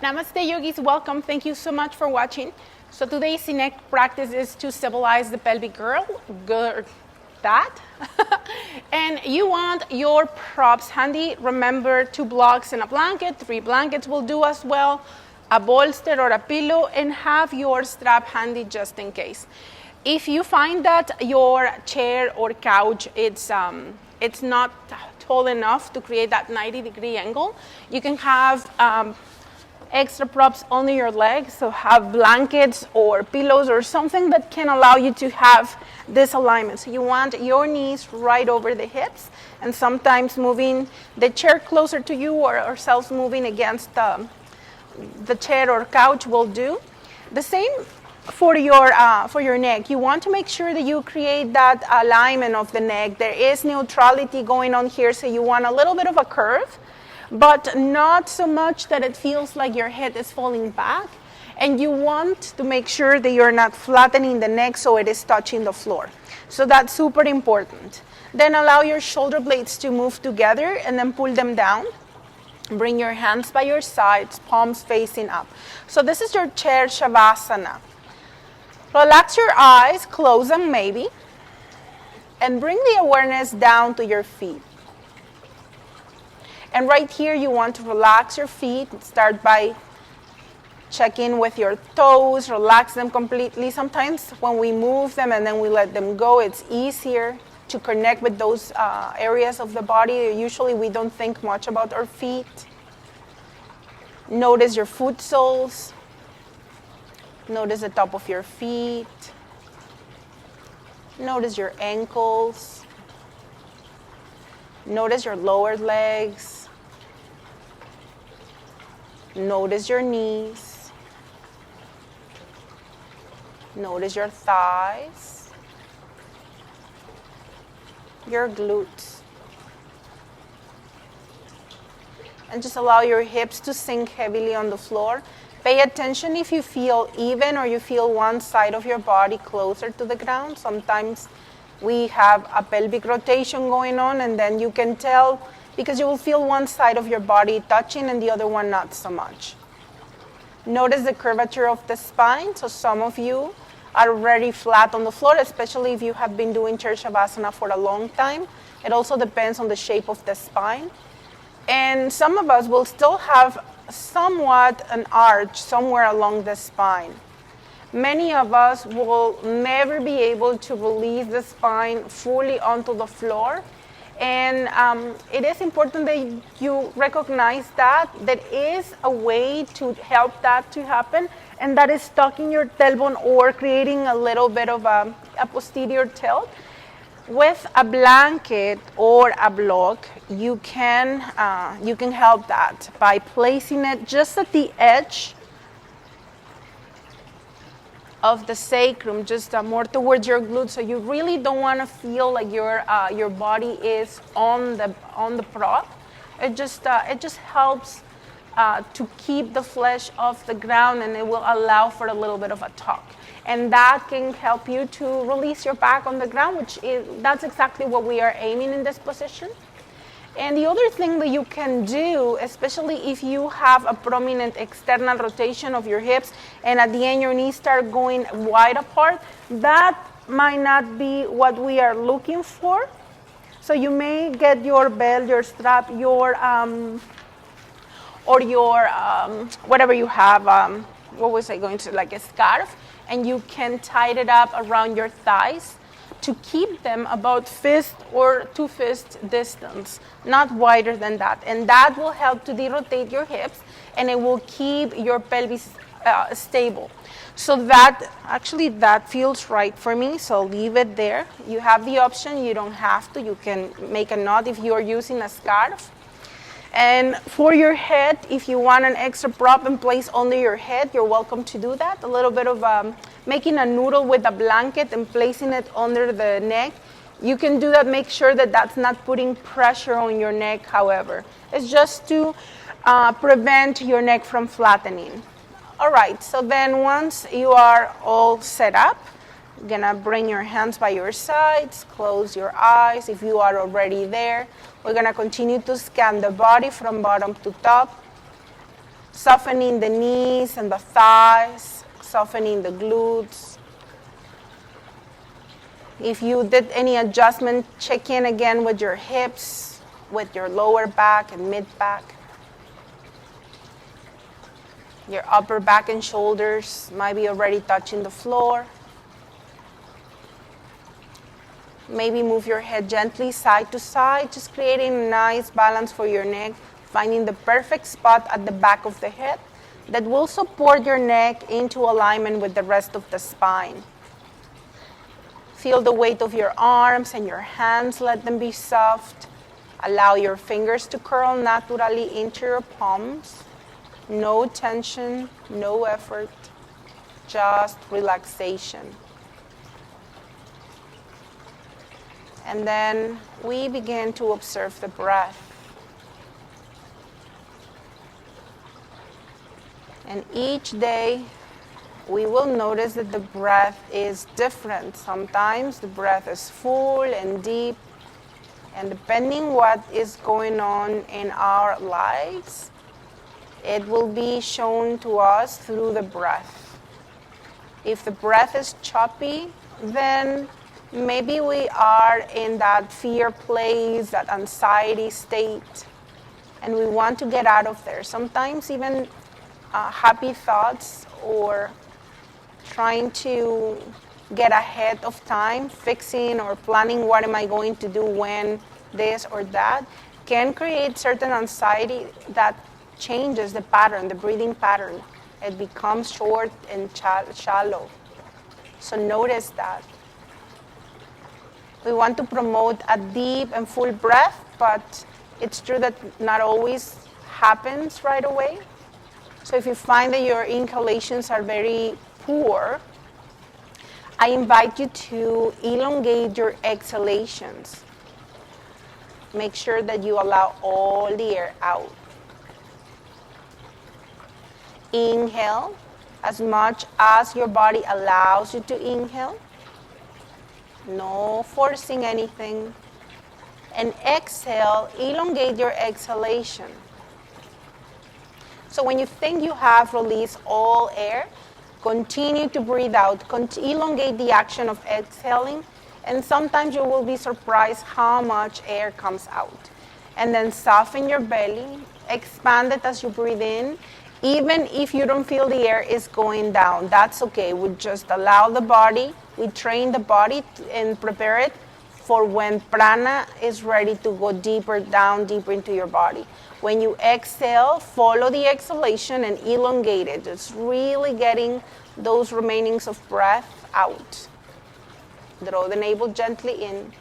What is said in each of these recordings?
Namaste yogis, welcome. Thank you so much for watching. So today's neck practice is to stabilize the pelvic girdle, and you want your props handy. Remember, 2 blocks and a blanket, 3 blankets will do as well, a bolster or a pillow, and have your strap handy just in case. If you find that your chair or couch, it's not tall enough to create that 90-degree angle, you can have extra props under your legs, so have blankets or pillows or something that can allow you to have this alignment. So you want your knees right over the hips, and sometimes moving the chair closer to you or ourselves moving against the chair or couch will do. The same for your neck. You want to make sure that you create that alignment of the neck. There is neutrality going on here, so you want a little bit of a curve, but not so much that it feels like your head is falling back. And you want to make sure that you're not flattening the neck so it is touching the floor. So that's super important. Then allow your shoulder blades to move together and then pull them down. Bring your hands by your sides, palms facing up. So this is your chair Shavasana. Relax your eyes, close them maybe, and bring the awareness down to your feet. And right here, you want to relax your feet. Start by checking with your toes, relax them completely. Sometimes when we move them and then we let them go, it's easier to connect with those areas of the body. Usually we don't think much about our feet. Notice your foot soles. Notice the top of your feet. Notice your ankles. Notice your lower legs. Notice your knees. Notice your thighs. Your glutes. And just allow your hips to sink heavily on the floor. Pay attention if you feel even or you feel one side of your body closer to the ground. Sometimes we have a pelvic rotation going on, and then you can tell because you will feel one side of your body touching and the other one not so much. Notice the curvature of the spine. So some of you are already flat on the floor, especially if you have been doing chair Shavasana for a long time. It also depends on the shape of the spine. And some of us will still have somewhat an arch somewhere along the spine. Many of us will never be able to release the spine fully onto the floor. And it is important that you recognize that there is a way to help that to happen, and that is tucking your tailbone or creating a little bit of a posterior tilt. With a blanket or a block, you can help that by placing it just at the edge of the sacrum, just more towards your glutes. So you really don't want to feel like your body is on the prop. It just helps to keep the flesh off the ground, and it will allow for a little bit of a tuck. And that can help you to release your back on the ground, that's exactly what we are aiming in this position. And the other thing that you can do, especially if you have a prominent external rotation of your hips and at the end your knees start going wide apart, that might not be what we are looking for. So you may get your belt, your strap, whatever you have, like a scarf, and you can tie it up around your thighs to keep them about fist or 2 fist distance, not wider than that. And that will help to derotate your hips, and it will keep your pelvis stable. So that feels right for me, so leave it there. You have the option, you don't have to. You can make a knot if you are using a scarf. And for your head, if you want an extra prop in place under your head, you're welcome to do that. A little bit of making a noodle with a blanket and placing it under the neck. You can do that. Make sure that that's not putting pressure on your neck, however. It's just to prevent your neck from flattening. All right, so then once you are all set up, you're gonna bring your hands by your sides, close your eyes if you are already there. We're gonna continue to scan the body from bottom to top. Softening the knees and the thighs, softening the glutes. If you did any adjustment, check in again with your hips, with your lower back and mid back. Your upper back and shoulders might be already touching the floor. Maybe move your head gently side to side, just creating a nice balance for your neck, finding the perfect spot at the back of the head that will support your neck into alignment with the rest of the spine. Feel the weight of your arms and your hands, let them be soft. Allow your fingers to curl naturally into your palms. No tension, no effort, just relaxation. And then we begin to observe the breath. And each day we will notice that the breath is different. Sometimes the breath is full and deep, and depending what is going on in our lives, it will be shown to us through the breath. If the breath is choppy, then maybe we are in that fear place, that anxiety state, and we want to get out of there. Sometimes even happy thoughts or trying to get ahead of time, fixing or planning what am I going to do when this or that, can create certain anxiety that changes the pattern, the breathing pattern. It becomes short and shallow. So notice that. We want to promote a deep and full breath, but it's true that not always happens right away. So if you find that your inhalations are very poor, I invite you to elongate your exhalations. Make sure that you allow all the air out. Inhale as much as your body allows you to inhale. No forcing anything. And exhale, elongate your exhalation. So when you think you have released all air, continue to breathe out. Elongate the action of exhaling. And sometimes you will be surprised how much air comes out. And then soften your belly. Expand it as you breathe in. Even if you don't feel the air is going down, that's okay. We just allow the body, we train the body and prepare it for when prana is ready to go deeper down, deeper into your body. When you exhale, follow the exhalation and elongate it. Just really getting those remainings of breath out. Draw the navel gently in.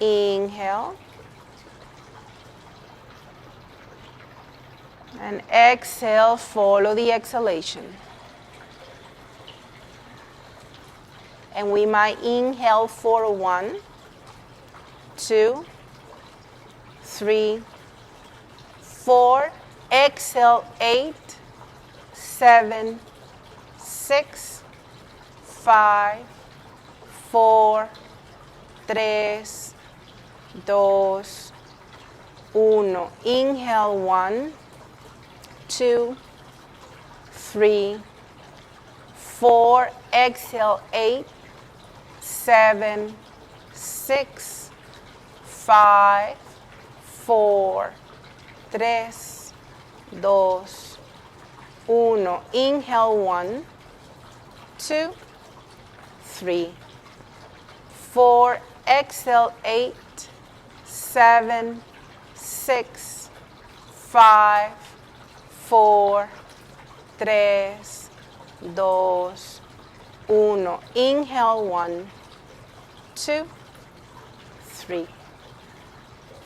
Inhale. And exhale, follow the exhalation. And we might inhale for 1, 2, 3, 4. Exhale 8, 7, 6, 5, 4, 3, 2, 1. Inhale 1, 2, 3, 4. Exhale 8, 7, 6, 5, 4, 3, 2, 1. Inhale 1, 2, 3, 4. Exhale 8, 7, 6, 5, 4, 3, 2, 1. Inhale 1, 2, 3,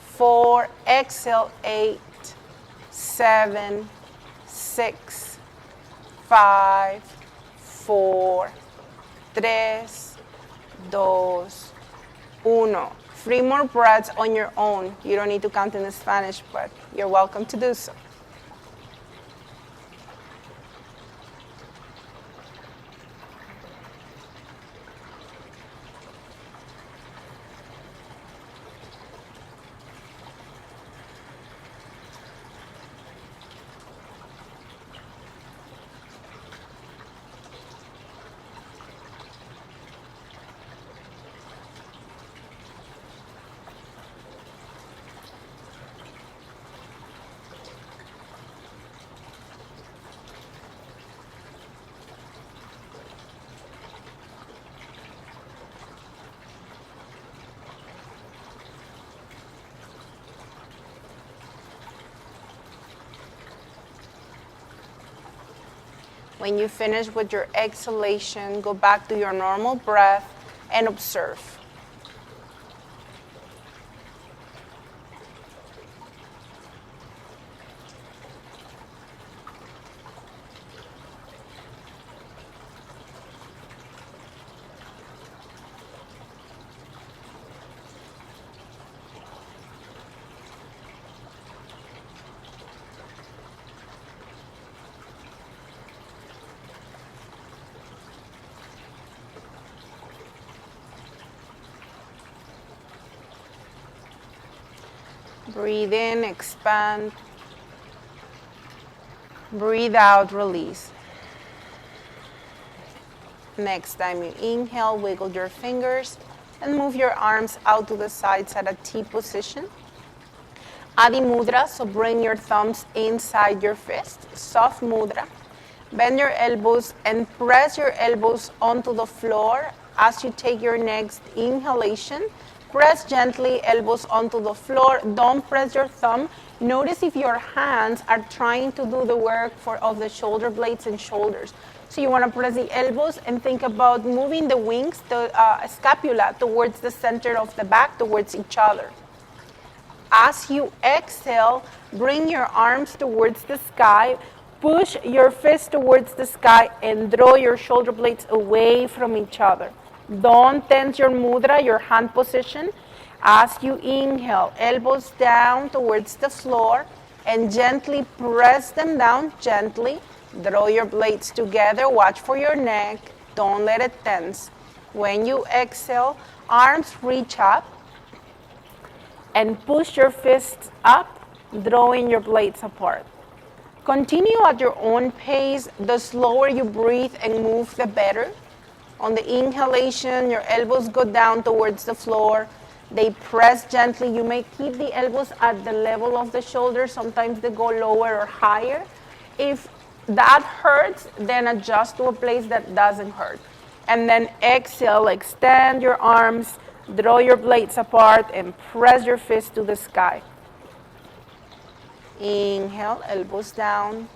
4. Exhale 8, 7, 6, 5, 4, 3, 2, 1. 3 more breaths on your own. You don't need to count in Spanish, but you're welcome to do so. When you finish with your exhalation, go back to your normal breath and observe. Breathe in, expand. Breathe out, release. Next time you inhale, wiggle your fingers and move your arms out to the sides at a T position. Adi Mudra, so bring your thumbs inside your fist. Soft Mudra. Bend your elbows and press your elbows onto the floor as you take your next inhalation. Press gently, elbows onto the floor. Don't press your thumb. Notice if your hands are trying to do the work of the shoulder blades and shoulders. So you want to press the elbows and think about moving the wings, the scapula, towards the center of the back, towards each other. As you exhale, bring your arms towards the sky. Push your fist towards the sky and draw your shoulder blades away from each other. Don't tense your mudra, your hand position. As you inhale, elbows down towards the floor and gently press them down, gently. Draw your blades together, watch for your neck, don't let it tense. When you exhale, arms reach up and push your fists up, drawing your blades apart. Continue at your own pace. The slower you breathe and move, the better. On the inhalation, your elbows go down towards the floor. They press gently. You may keep the elbows at the level of the shoulders. Sometimes they go lower or higher. If that hurts, then adjust to a place that doesn't hurt. And then exhale, extend your arms, draw your blades apart, and press your fist to the sky. Inhale, elbows down.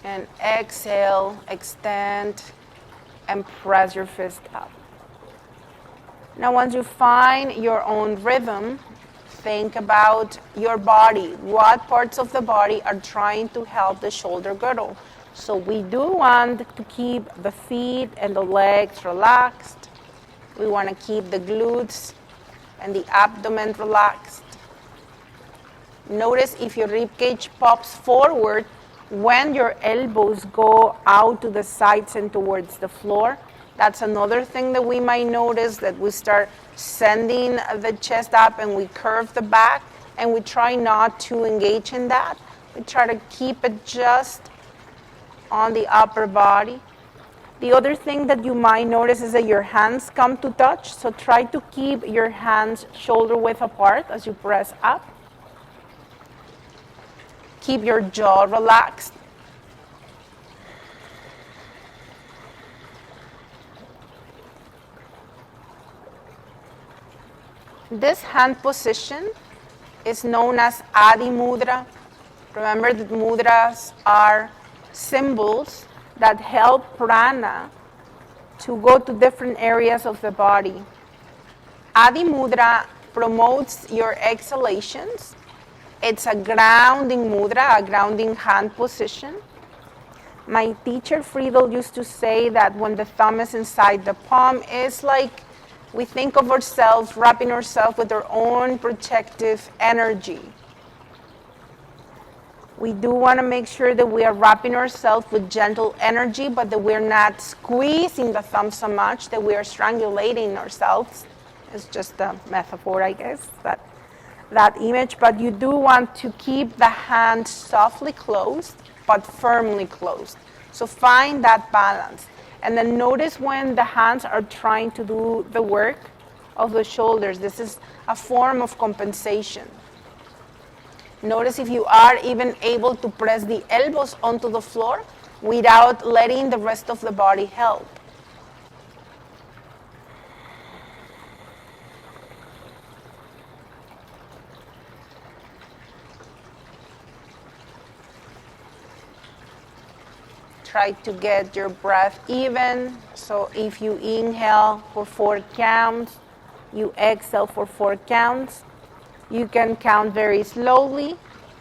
And exhale, extend, and press your fist up. Now, once you find your own rhythm, think about your body. What parts of the body are trying to help the shoulder girdle? So we do want to keep the feet and the legs relaxed. We want to keep the glutes and the abdomen relaxed. Notice if your rib cage pops forward when your elbows go out to the sides and towards the floor. That's another thing that we might notice, that we start sending the chest up and we curve the back, and we try not to engage in that. We try to keep it just on the upper body. The other thing that you might notice is that your hands come to touch, so try to keep your hands shoulder width apart as you press up. Keep your jaw relaxed. This hand position is known as Adi Mudra. Remember that mudras are symbols that help prana to go to different areas of the body. Adi Mudra promotes your exhalations. It's a grounding mudra, a grounding hand position. My teacher Friedel used to say that when the thumb is inside the palm, it's like we think of ourselves, wrapping ourselves with our own protective energy. We do want to make sure that we are wrapping ourselves with gentle energy, but that we're not squeezing the thumb so much that we are strangulating ourselves. It's just a metaphor, I guess, that image. But you do want to keep the hand softly closed, but firmly closed. So find that balance. And then notice when the hands are trying to do the work of the shoulders. This is a form of compensation. Notice if you are even able to press the elbows onto the floor without letting the rest of the body help. Try to get your breath even. So if you inhale for 4 counts, you exhale for 4 counts. You can count very slowly.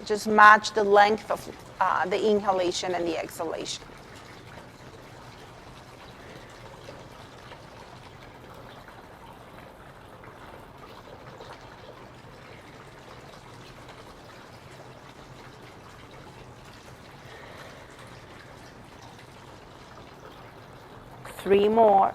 Just match the length of the inhalation and the exhalation. Three more.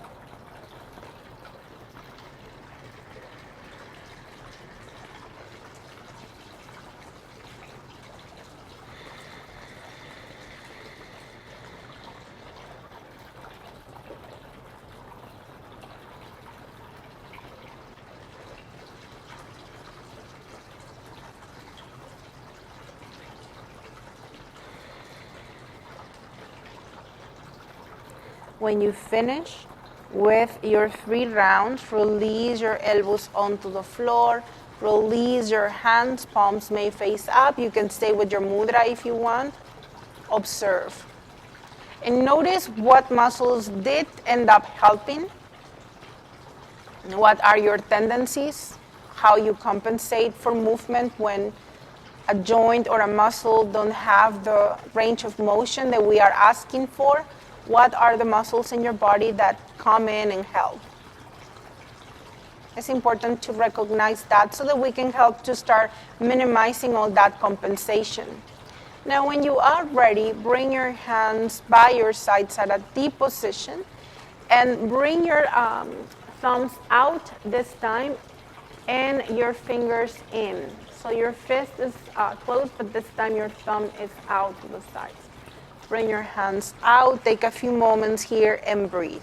When you finish with your 3 rounds, release your elbows onto the floor. Release your hands, palms may face up. You can stay with your mudra if you want. Observe. And notice what muscles did end up helping. What are your tendencies? How you compensate for movement when a joint or a muscle don't have the range of motion that we are asking for. What are the muscles in your body that come in and help? It's important to recognize that so that we can help to start minimizing all that compensation. Now, when you are ready, bring your hands by your sides at a deep position and bring your thumbs out this time and your fingers in. So your fist is closed, but this time your thumb is out to the sides. Bring your hands out, take a few moments here and breathe.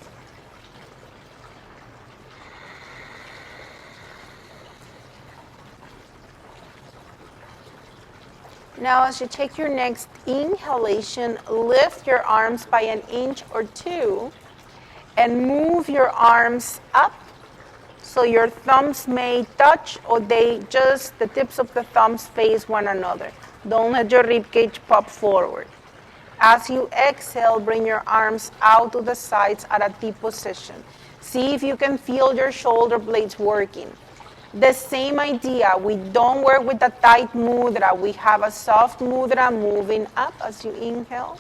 Now, as you take your next inhalation, lift your arms by 1 inch or 2 and move your arms up so your thumbs may touch or the tips of the thumbs face one another. Don't let your ribcage pop forward. As you exhale, bring your arms out to the sides at a deep position. See if you can feel your shoulder blades working. The same idea, we don't work with a tight mudra. We have a soft mudra moving up as you inhale.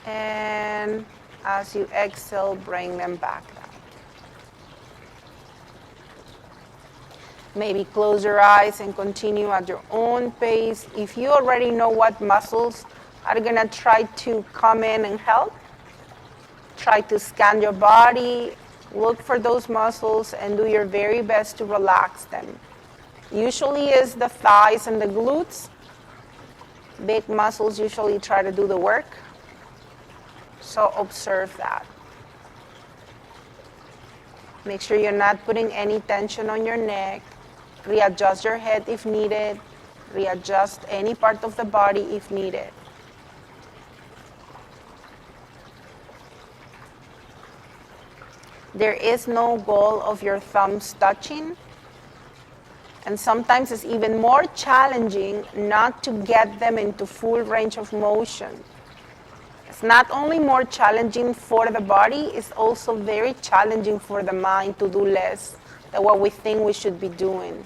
And as you exhale, bring them back down. Maybe close your eyes and continue at your own pace. If you already know what muscles are going to try to come in and help, try to scan your body, look for those muscles, and do your very best to relax them. Usually it's the thighs and the glutes. Big muscles usually try to do the work. So observe that. Make sure you're not putting any tension on your neck. Readjust your head if needed. Readjust any part of the body if needed. There is no goal of your thumbs touching. And sometimes it's even more challenging not to get them into full range of motion. It's not only more challenging for the body, it's also very challenging for the mind to do less than what we think we should be doing.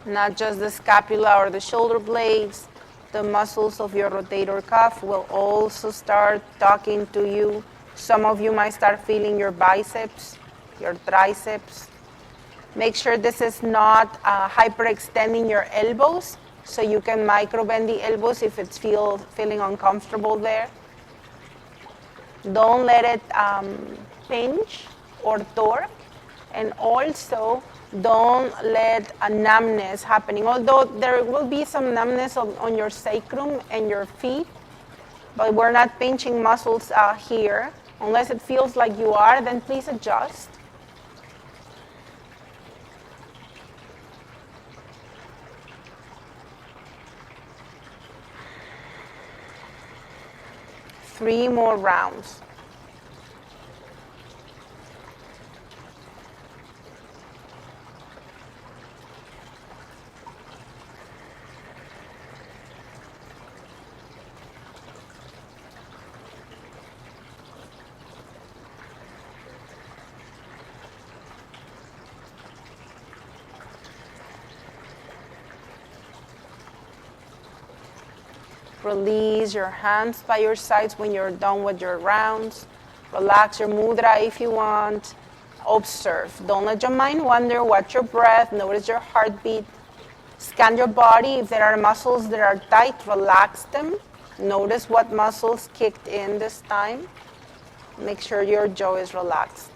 Not just the scapula or the shoulder blades, the muscles of your rotator cuff will also start talking to you. Some of you might start feeling your biceps, your triceps. Make sure this is not hyperextending your elbows, so you can micro bend the elbows if it's feeling uncomfortable there. Don't let it pinch or torque. And also, don't let a numbness happening. Although there will be some numbness on your sacrum and your feet, but we're not pinching muscles here. Unless it feels like you are, then please adjust. Three more rounds. Release your hands by your sides when you're done with your rounds. Relax your mudra if you want. Observe. Don't let your mind wander. Watch your breath. Notice your heartbeat. Scan your body. If there are muscles that are tight, relax them. Notice what muscles kicked in this time. Make sure your jaw is relaxed.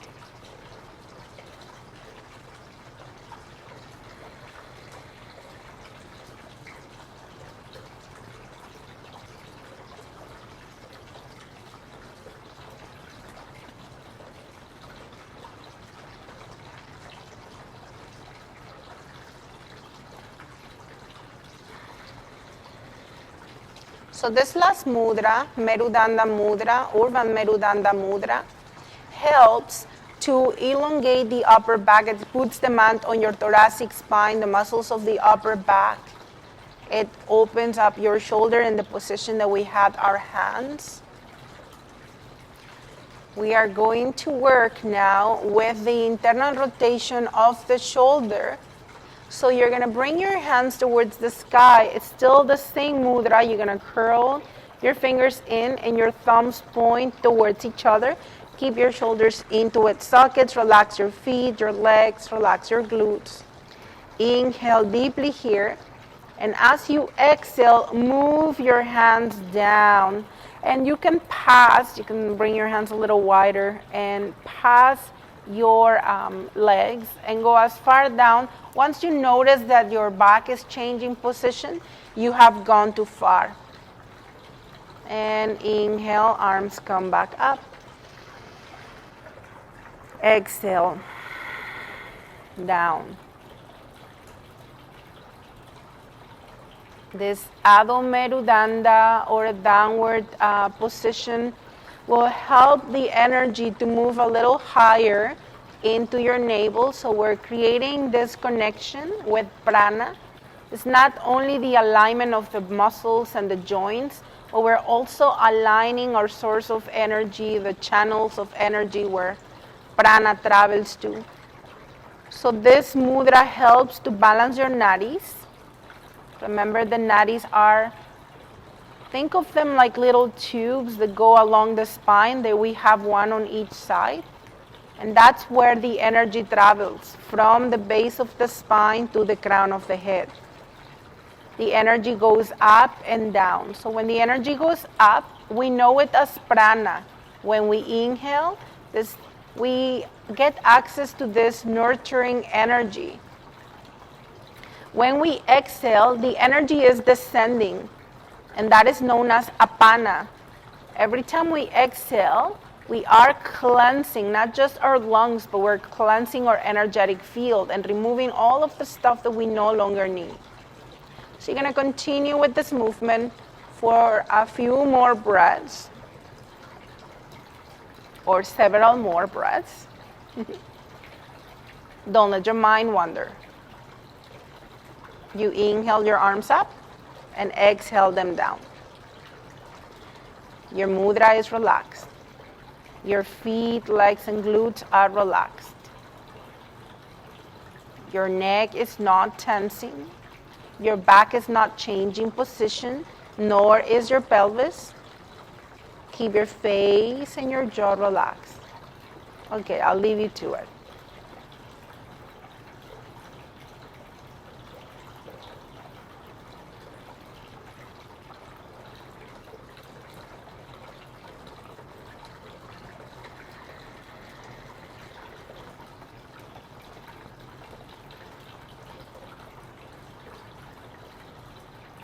So this last mudra, Merudanda Mudra, Urdhva Merudanda Mudra, helps to elongate the upper back. It puts demand on your thoracic spine, the muscles of the upper back. It opens up your shoulder in the position that we had our hands. We are going to work now with the internal rotation of the shoulder. So you're going to bring your hands towards the sky. It's still the same mudra. You're going to curl your fingers in and your thumbs point towards each other. Keep your shoulders into its sockets. Relax your feet, your legs, relax your glutes. Inhale deeply here. And as you exhale, move your hands down. And you can pass, you can bring your hands a little wider and pass your legs and go as far down. Once you notice that your back is changing position, you have gone too far. And inhale, arms come back up. Exhale, down. This Adho Merudanda or downward position will help the energy to move a little higher into your navel. So we're creating this connection with prana. It's not only the alignment of the muscles and the joints, but we're also aligning our source of energy, the channels of energy where prana travels to. So this mudra helps to balance your nadis. Remember, the nadis are, think of them like little tubes that go along the spine, that we have one on each side. And that's where the energy travels, from the base of the spine to the crown of the head. The energy goes up and down. So when the energy goes up, we know it as prana. When we inhale, we get access to this nurturing energy. When we exhale, the energy is descending, and that is known as apana. Every time we exhale, we are cleansing not just our lungs, but we're cleansing our energetic field and removing all of the stuff that we no longer need. So you're going to continue with this movement for a few more breaths, or several more breaths. Don't let your mind wander. You inhale your arms up and exhale them down. Your mudra is relaxed. Your feet, legs, and glutes are relaxed. Your neck is not tensing. Your back is not changing position, nor is your pelvis. Keep your face and your jaw relaxed. Okay, I'll leave you to it.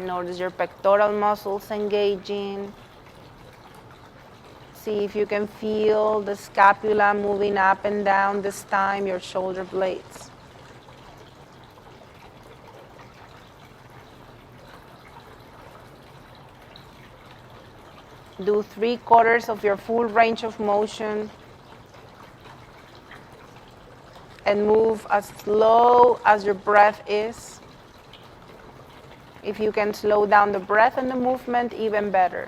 Notice your pectoral muscles engaging. See if you can feel the scapula moving up and down, this time your shoulder blades. Do 3/4 of your full range of motion and move as slow as your breath is. If you can slow down the breath and the movement, even better.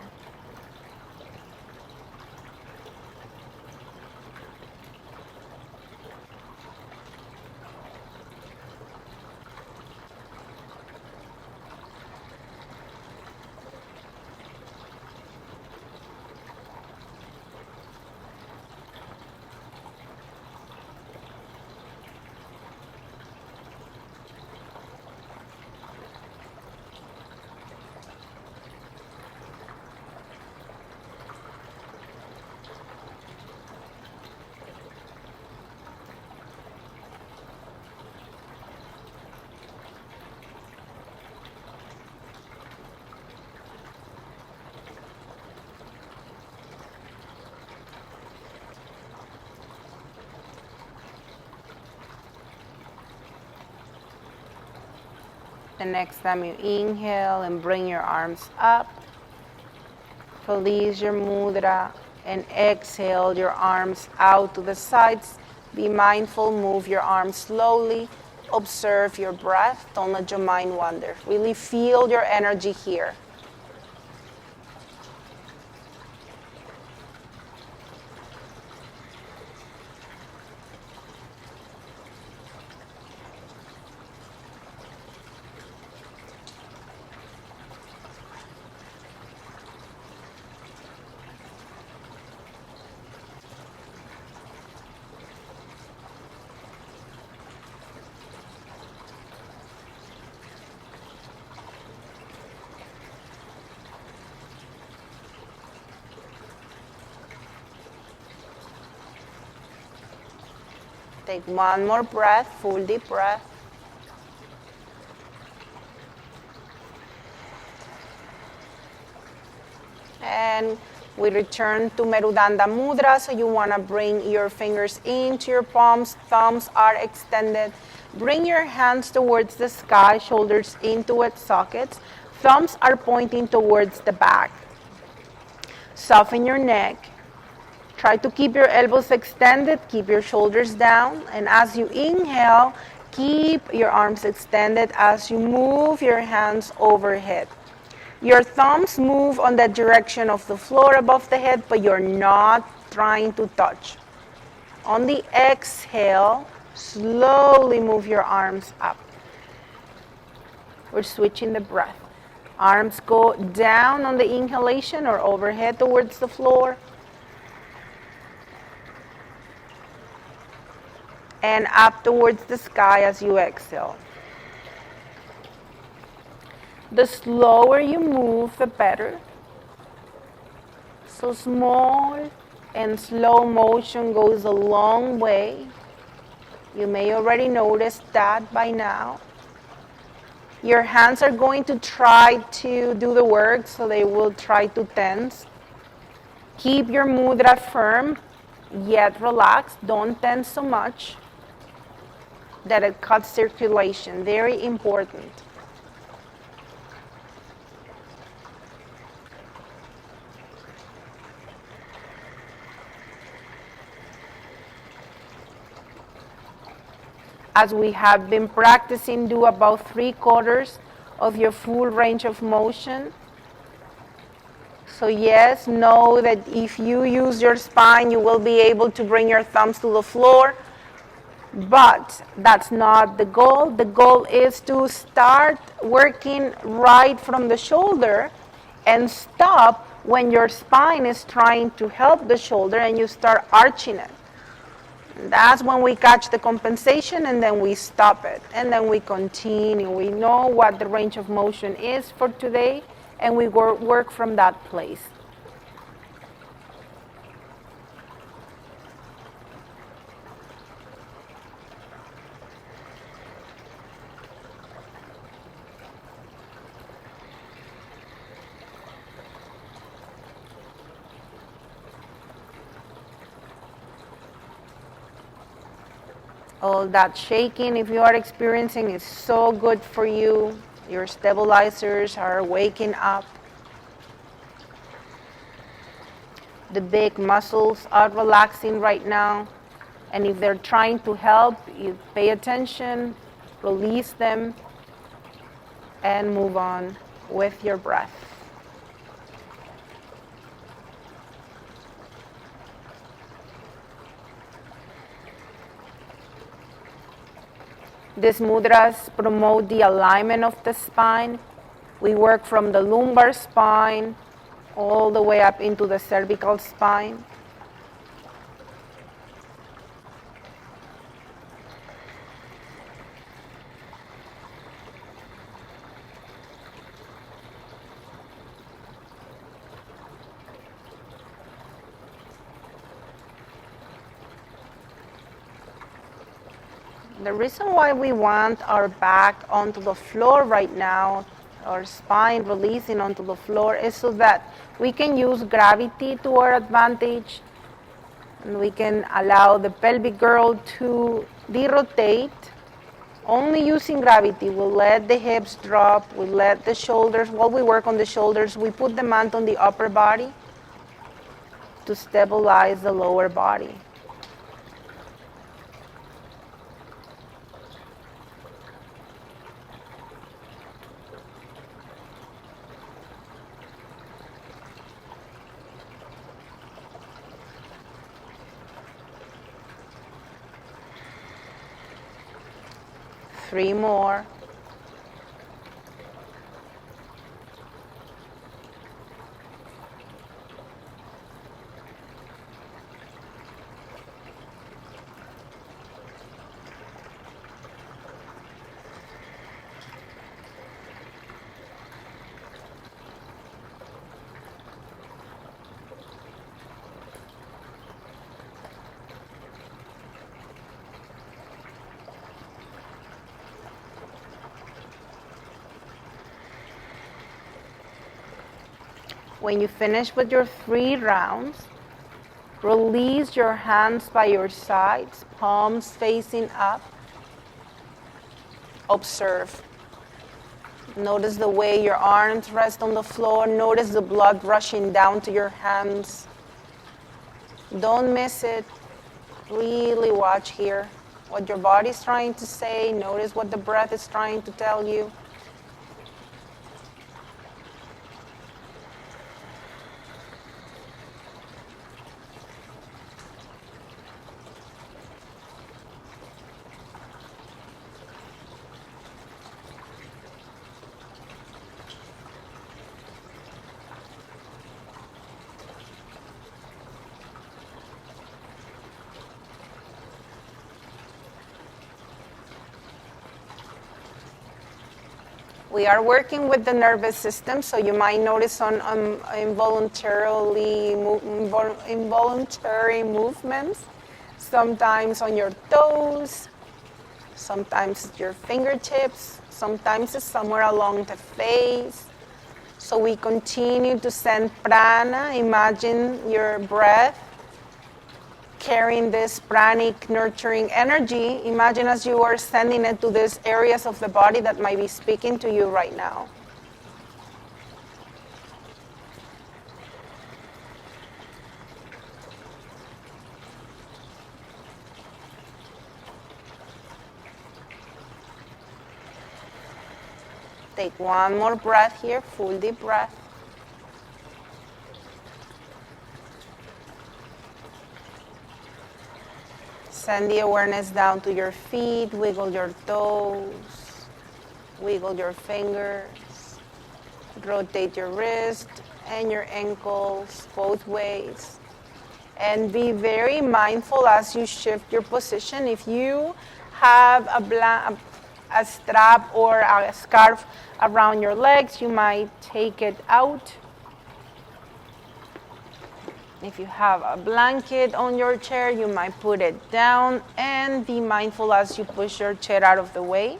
The next time you inhale and bring your arms up, release your mudra, and exhale your arms out to the sides. Be mindful, move your arms slowly, observe your breath, don't let your mind wander. Really feel your energy here. Take one more breath, full deep breath. And we return to Merudanda Mudra. So you want to bring your fingers into your palms, thumbs are extended. Bring your hands towards the sky, shoulders into its sockets. Thumbs are pointing towards the back. Soften your neck. Try to keep your elbows extended, keep your shoulders down, and as you inhale, keep your arms extended as you move your hands overhead. Your thumbs move on the direction of the floor above the head, but you're not trying to touch. On the exhale, slowly move your arms up. We're switching the breath. Arms go down on the inhalation or overhead towards the floor. And up towards the sky as you exhale. The slower you move, the better. So small and slow motion goes a long way. You may already notice that by now. Your hands are going to try to do the work, so they will try to tense. Keep your mudra firm, yet relaxed. Don't tense so much that it cuts circulation. Very important. As we have been practicing, do about 3/4 of your full range of motion. So yes, know that if you use your spine, you will be able to bring your thumbs to the floor. But that's not the goal. The goal is to start working right from the shoulder and stop when your spine is trying to help the shoulder and you start arching it. That's when we catch the compensation and then we stop it. And then we continue. We know what the range of motion is for today and we work from that place. All that shaking, if you are experiencing, is so good for you. Your stabilizers are waking up. The big muscles are relaxing right now. And if they're trying to help, you pay attention, release them, and move on with your breath. These mudras promote the alignment of the spine. We work from the lumbar spine all the way up into the cervical spine. The reason why we want our back onto the floor right now, our spine releasing onto the floor, is so that we can use gravity to our advantage, and we can allow the pelvic girdle to derotate. Only using gravity, we'll let the hips drop, we let the shoulders, while we work on the shoulders, we put the mat on the upper body to stabilize the lower body. Three more. When you finish with your 3 rounds, release your hands by your sides, palms facing up. Observe. Notice the way your arms rest on the floor. Notice the blood rushing down to your hands. Don't miss it. Really watch here what your body's trying to say. Notice what the breath is trying to tell you. We are working with the nervous system, so you might notice some involuntary movements, sometimes on your toes, sometimes it's your fingertips, sometimes it's somewhere along the face. So we continue to send prana. Imagine your breath carrying this pranic nurturing energy. Imagine as you are sending it to these areas of the body that might be speaking to you right now. Take one more breath here, full deep breath. Send the awareness down to your feet, wiggle your toes, wiggle your fingers, rotate your wrist and your ankles both ways. And be very mindful as you shift your position. If you have a strap or a scarf around your legs, you might take it out. If you have a blanket on your chair, you might put it down, and be mindful as you push your chair out of the way.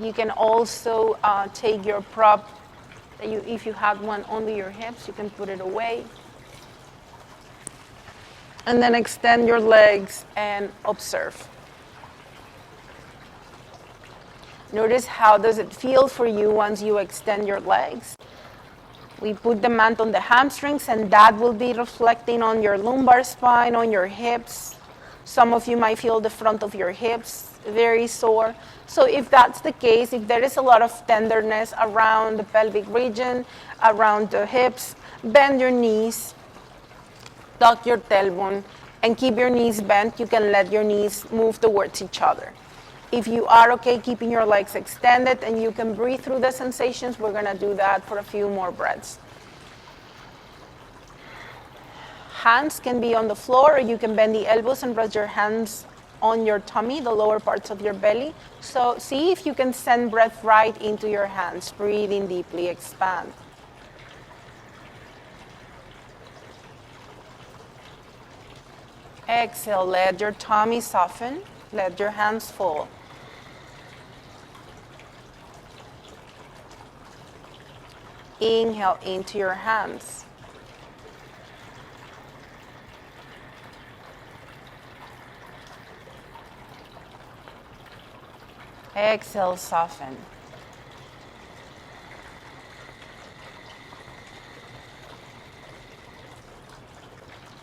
You can also take your prop, if you have one under your hips, you can put it away. And then extend your legs and observe. Notice how does it feel for you once you extend your legs. We put the mat on the hamstrings, and that will be reflecting on your lumbar spine, on your hips. Some of you might feel the front of your hips very sore. So if that's the case, if there is a lot of tenderness around the pelvic region, around the hips, bend your knees, tuck your tailbone, and keep your knees bent. You can let your knees move towards each other. If you are okay keeping your legs extended and you can breathe through the sensations, we're going to do that for a few more breaths. Hands can be on the floor, or you can bend the elbows and rest your hands on your tummy, the lower parts of your belly. So see if you can send breath right into your hands. Breathing deeply, expand. Exhale, let your tummy soften. Let your hands fall. Inhale into your hands. Exhale, soften.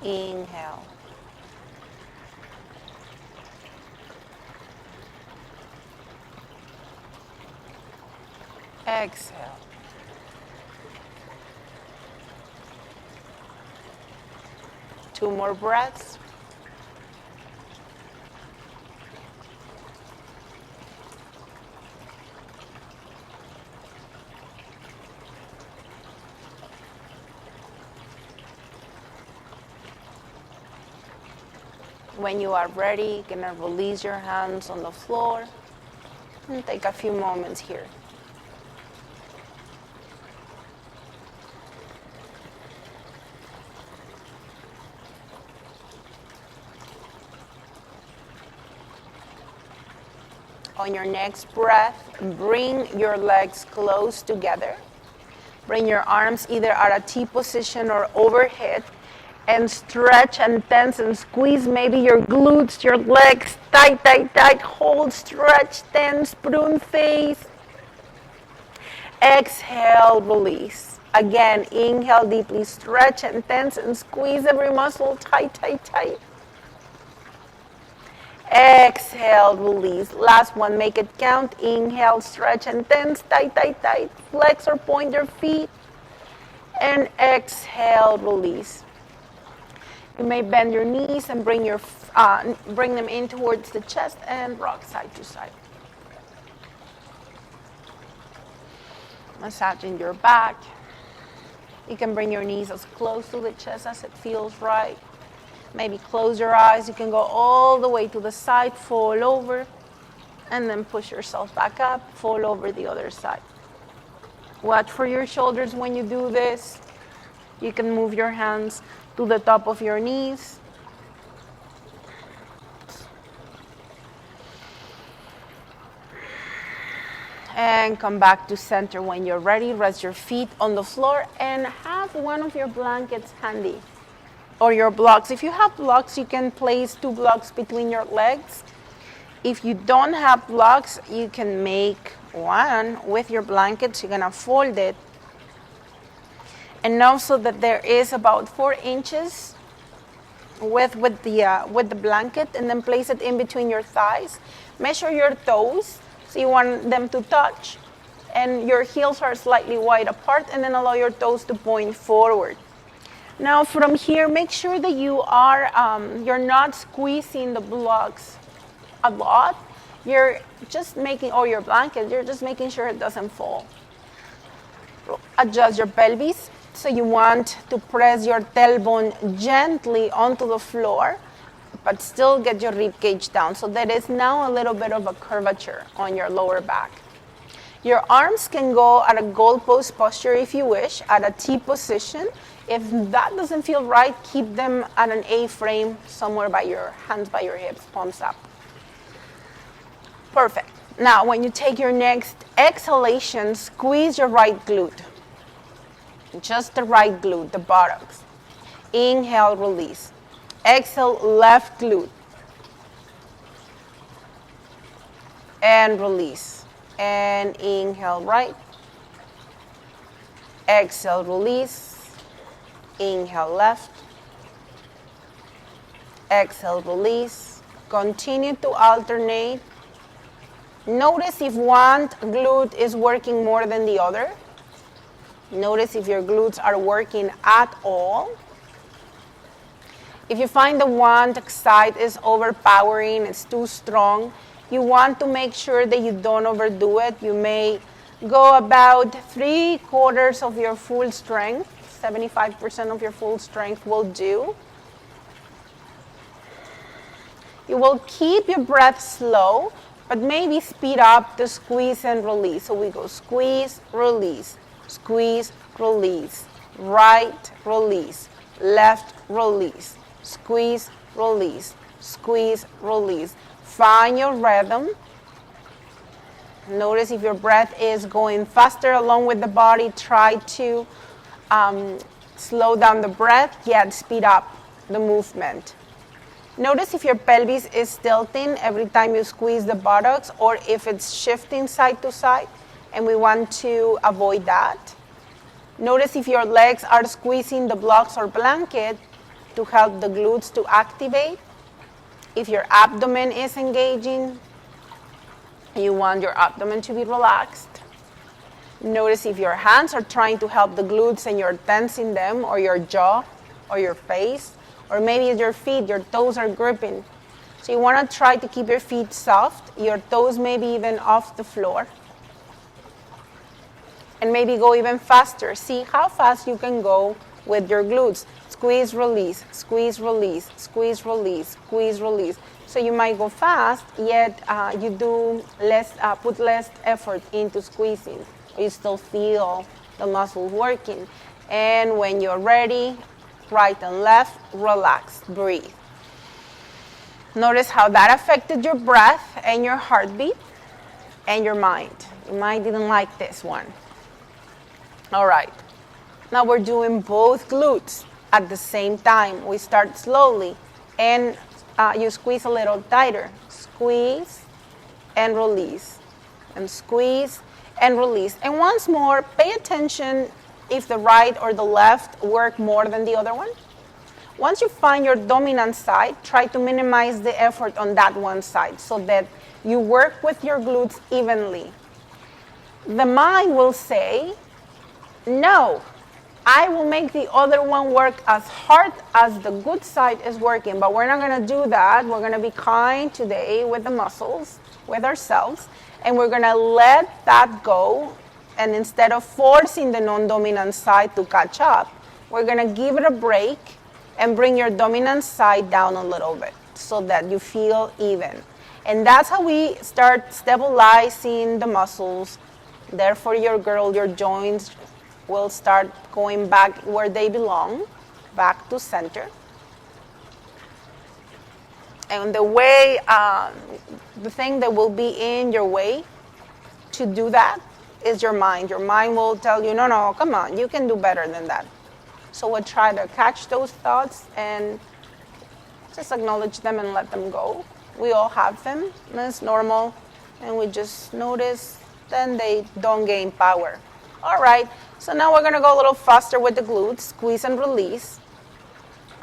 Inhale. Exhale. Two more breaths. When you are ready, you can release your hands on the floor and take a few moments here. On your next breath, bring your legs close together. Bring your arms either at a T position or overhead, and stretch and tense and squeeze maybe your glutes, your legs, tight, tight, tight. Hold, stretch, tense, prune face. Exhale, release. Again, inhale deeply, stretch and tense and squeeze every muscle, tight, tight, tight. Exhale, release. Last one, make it count. Inhale, stretch and tense, tight, tight, tight. Flex or point your feet. And exhale, release. You may bend your knees and bring them in towards the chest and rock side to side. Massaging your back. You can bring your knees as close to the chest as it feels right. Maybe close your eyes. You can go all the way to the side, fall over, and then push yourself back up, fall over the other side. Watch for your shoulders when you do this. You can move your hands to the top of your knees. And come back to center when you're ready. Rest your feet on the floor and have one of your blankets handy, or your blocks. If you have blocks, you can place 2 blocks between your legs. If you don't have blocks, you can make one with your blankets. You're gonna fold it, and also that there is about 4 inches with the blanket, and then place it in between your thighs. Measure your toes, so you want them to touch, and your heels are slightly wide apart, and then allow your toes to point forward. Now from here, make sure that you're not squeezing the blocks a lot. You're just making, or your blanket, you're just making sure it doesn't fall. Adjust your pelvis. So you want to press your tailbone gently onto the floor, but still get your rib cage down. So there is now a little bit of a curvature on your lower back. Your arms can go at a goalpost posture if you wish, at a T position. If that doesn't feel right, keep them at an A frame somewhere by your hands, by your hips, palms up. Perfect. Now, when you take your next exhalation, squeeze your right glute. Just the right glute, the buttocks. Inhale, release. Exhale, left glute. And release. And inhale, right. Exhale, release. Inhale, left. Exhale, release. Continue to alternate. Notice if one glute is working more than the other. Notice if your glutes are working at all. If you find the one side is overpowering, it's too strong, you want to make sure that you don't overdo it. You may go about 3/4 of your full strength. 75% of your full strength will do. You will keep your breath slow, but maybe speed up the squeeze and release. So we go squeeze, release, squeeze, release, right, release, left, release, squeeze, release, squeeze, release. Find your rhythm. Notice if your breath is going faster along with the body, try to slow down the breath, yet speed up the movement. Notice if your pelvis is tilting every time you squeeze the buttocks or if it's shifting side to side, and we want to avoid that. Notice if your legs are squeezing the blocks or blanket to help the glutes to activate. If your abdomen is engaging, you want your abdomen to be relaxed. Notice if your hands are trying to help the glutes and you're tensing them, or your jaw or your face. Or maybe it's your feet, your toes are gripping. So you want to try to keep your feet soft, your toes maybe even off the floor. And maybe go even faster. See how fast you can go with your glutes. Squeeze, release, squeeze, release, squeeze, release, squeeze, release. So you might go fast, yet you do less, put less effort into squeezing. You still feel the muscles working. And when you're ready, right and left, relax, breathe. Notice how that affected your breath and your heartbeat and your mind. Your mind didn't like this one. All right. Now we're doing both glutes at the same time. We start slowly and you squeeze a little tighter. Squeeze and release. And squeeze and release. And once more, pay attention if the right or the left work more than the other one. Once you find your dominant side, try to minimize the effort on that one side so that you work with your glutes evenly. The mind will say, no, I will make the other one work as hard as the good side is working, but we're not going to do that. We're going to be kind today with the muscles, with ourselves, and we're going to let that go. And instead of forcing the non-dominant side to catch up, we're going to give it a break and bring your dominant side down a little bit so that you feel even. And that's how we start stabilizing the muscles. Therefore, your joints will start going back where they belong, back to center. And the way, the thing that will be in your way to do that is your mind. Your mind will tell you, no, come on, you can do better than that. So we'll try to catch those thoughts and just acknowledge them and let them go. We all have them, and it's normal, and we just notice, then they don't gain power. All right, so now we're gonna go a little faster with the glutes, squeeze and release.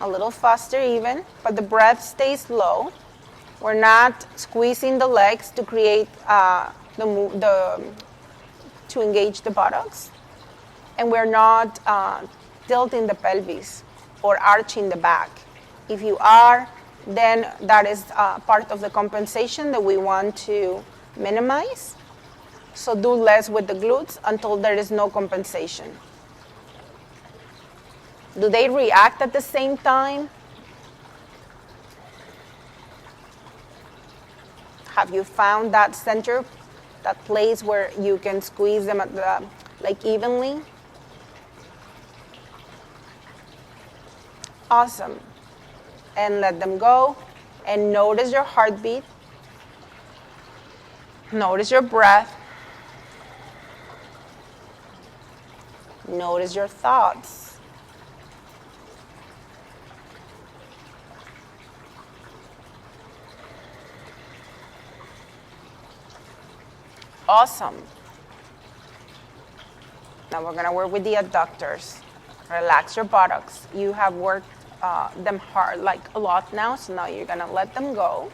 A little faster even, but the breath stays low. We're not squeezing the legs to create to engage the buttocks, and we're not tilting the pelvis or arching the back. If you are, then that is part of the compensation that we want to minimize. So do less with the glutes until there is no compensation. Do they react at the same time? Have you found that center, that place where you can squeeze them at like evenly? Awesome. And let them go. And notice your heartbeat. Notice your breath. Notice your thoughts. Awesome. Now we're gonna work with the adductors. Relax your buttocks. You have worked them hard, like a lot now, so now you're gonna let them go.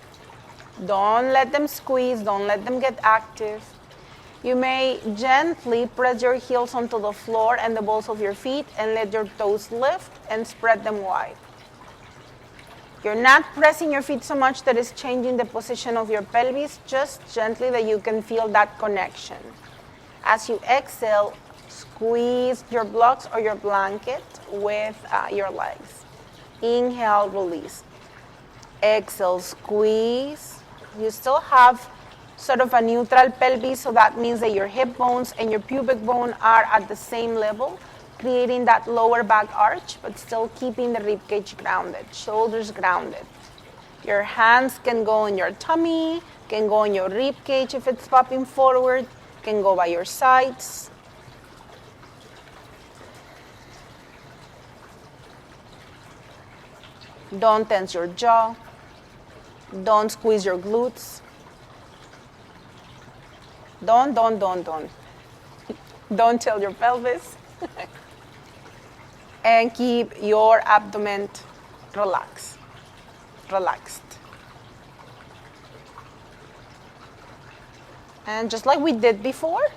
Don't let them squeeze, don't let them get active. You may gently press your heels onto the floor and the balls of your feet and let your toes lift and spread them wide. You're not pressing your feet so much that it's changing the position of your pelvis, just gently that you can feel that connection. As you exhale, squeeze your blocks or your blanket with your legs. Inhale, release. Exhale, squeeze. You still have sort of a neutral pelvis, so that means that your hip bones and your pubic bone are at the same level, creating that lower back arch, but still keeping the rib cage grounded, shoulders grounded. Your hands can go on your tummy, can go on your rib cage if it's popping forward, can go by your sides. Don't tense your jaw. Don't squeeze your glutes. Don't. Don't tilt your pelvis. And keep your abdomen relaxed. And just like we did before,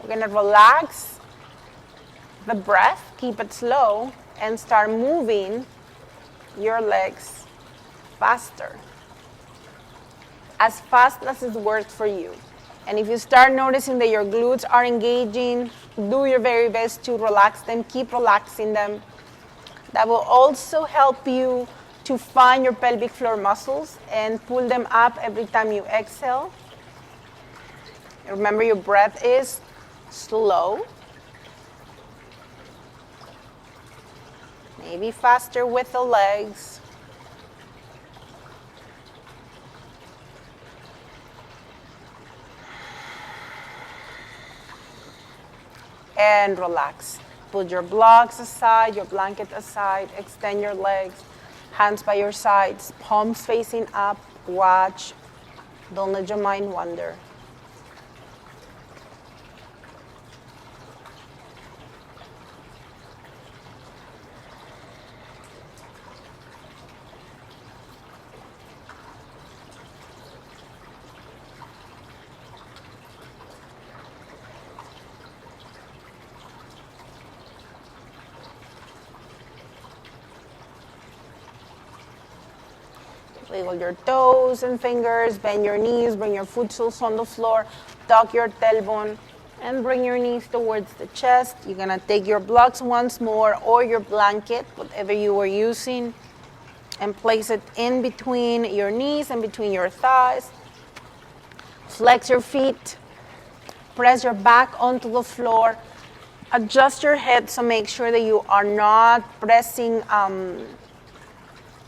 we're gonna relax the breath, keep it slow, and start moving your legs faster. As fast as it works for you. And if you start noticing that your glutes are engaging, do your very best to relax them, keep relaxing them. That will also help you to find your pelvic floor muscles and pull them up every time you exhale. Remember, your breath is slow. Maybe faster with the legs. And relax. Put your blocks aside, your blanket aside, extend your legs, hands by your sides, palms facing up, watch. Don't let your mind wander. Wiggle your toes and fingers, bend your knees, bring your foot soles on the floor, tuck your tailbone, and bring your knees towards the chest. You're gonna take your blocks once more, or your blanket, whatever you were using, and place it in between your knees and between your thighs. Flex your feet, press your back onto the floor, adjust your head, so make sure that you are not pressing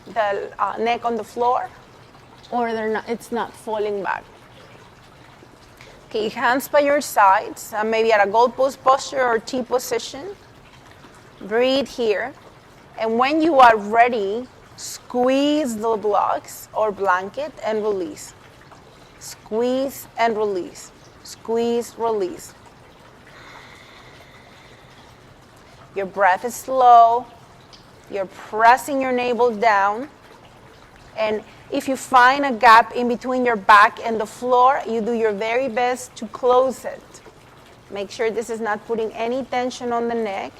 the neck on the floor, or it's not falling back. Okay, hands by your sides, maybe at a goalpost posture or T position. Breathe here. And when you are ready, squeeze the blocks or blanket and release. Squeeze and release. Squeeze, release. Your breath is slow. You're pressing your navel down. And if you find a gap in between your back and the floor, you do your very best to close it. Make sure this is not putting any tension on the neck.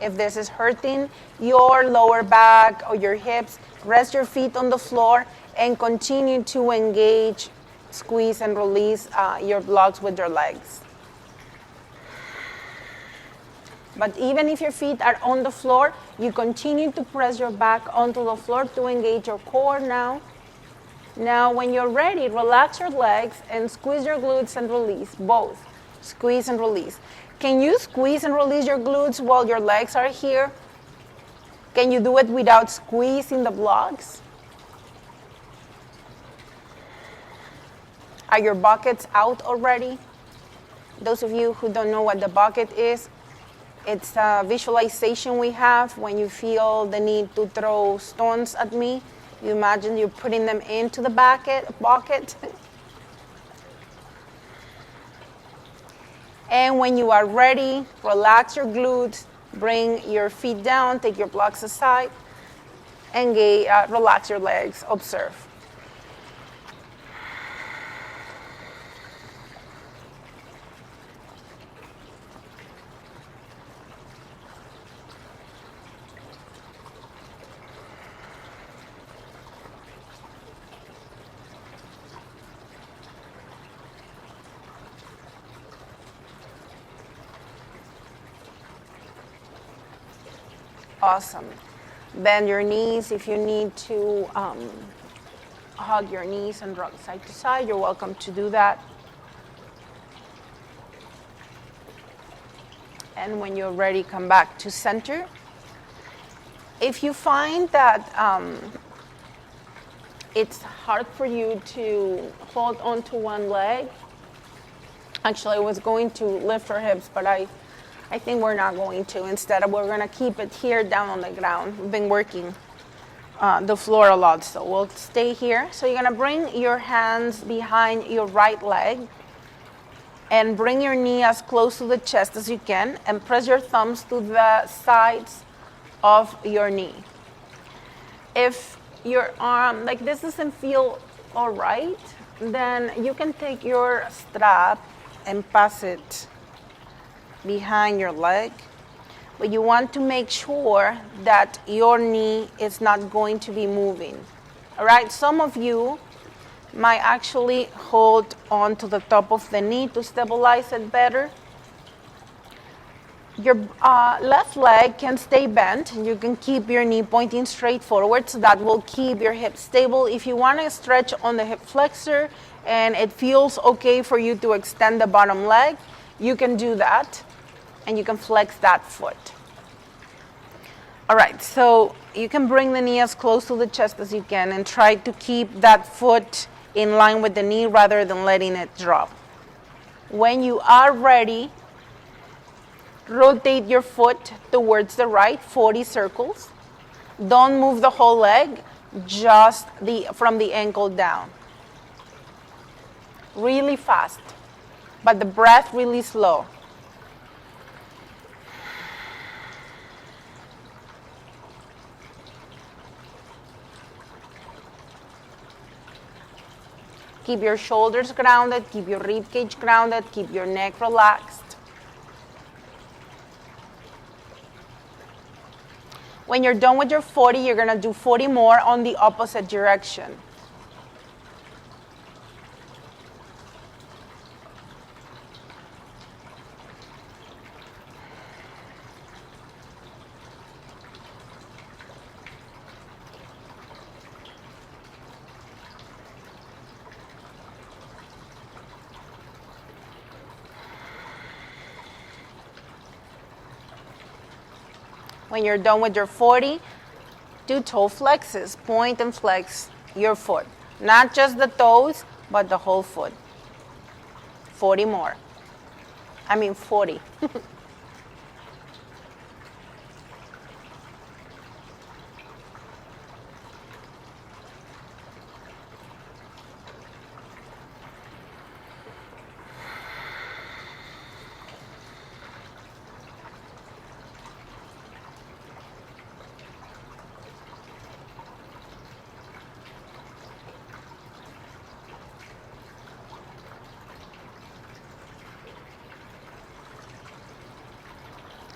If this is hurting your lower back or your hips, rest your feet on the floor and continue to engage, squeeze and release your blocks with your legs. But even if your feet are on the floor, you continue to press your back onto the floor to engage your core now. Now, when you're ready, relax your legs and squeeze your glutes and release, both. Squeeze and release. Can you squeeze and release your glutes while your legs are here? Can you do it without squeezing the blocks? Are your buckets out already? Those of you who don't know what the bucket is, It's a visualization we have when you feel the need to throw stones at me. You imagine you're putting them into the bucket. And when you are ready, relax your glutes, bring your feet down, take your blocks aside, and relax your legs. Observe. Awesome. Bend your knees if you need to hug your knees and rock side to side. You're welcome to do that. And when you're ready, come back to center. If you find that it's hard for you to hold onto one leg, actually I was going to lift our hips, but I think we're not going to. Instead, we're going to keep it here down on the ground. We've been working the floor a lot, so we'll stay here. So you're going to bring your hands behind your right leg and bring your knee as close to the chest as you can and press your thumbs to the sides of your knee. If your arm, like this doesn't feel all right, then you can take your strap and pass it behind your leg, but you want to make sure that your knee is not going to be moving. All right, some of you might actually hold on to the top of the knee to stabilize it better. Your left leg can stay bent. You can keep your knee pointing straight forward, so that will keep your hips stable. If you want to stretch on the hip flexor and it feels okay for you to extend the bottom leg, you can do that. And you can flex that foot. All right, so you can bring the knee as close to the chest as you can and try to keep that foot in line with the knee rather than letting it drop. When you are ready, rotate your foot towards the right, 40 circles. Don't move the whole leg, just from the ankle down. Really fast, but the breath really slow. Keep your shoulders grounded, keep your rib cage grounded, keep your neck relaxed. When you're done with your 40, you're going to do 40 more on the opposite direction. When you're done with your 40, do toe flexes. Point and flex your foot. Not just the toes, but the whole foot. 40 more. 40.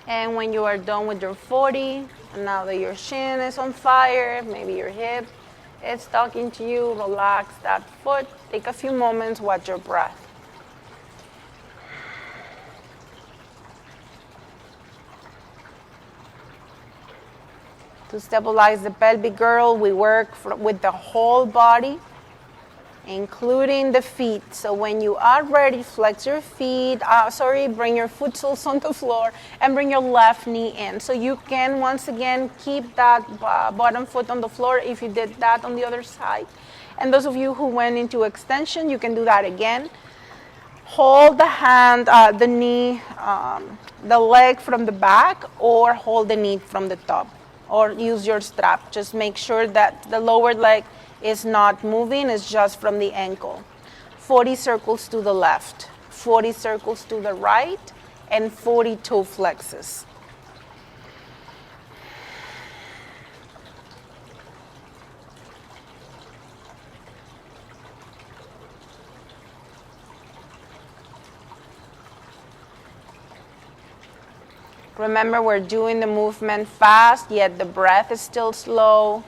And when you are done with your 40, and now that your shin is on fire, maybe your hip is talking to you, relax that foot. Take a few moments, watch your breath. To stabilize the pelvic girdle, we work with the whole body, including the feet. So when you are ready, flex your feet, bring your foot soles on the floor and bring your left knee in. So you can, once again, keep that bottom foot on the floor if you did that on the other side. And those of you who went into extension, you can do that again. hold the hand, the knee, the leg from the back, or hold the knee from the top, or use your strap. Just make sure that the lower leg is not moving, it's just from the ankle. 40 circles to the left, 40 circles to the right, and 40 toe flexes. Remember, we're doing the movement fast, yet the breath is still slow.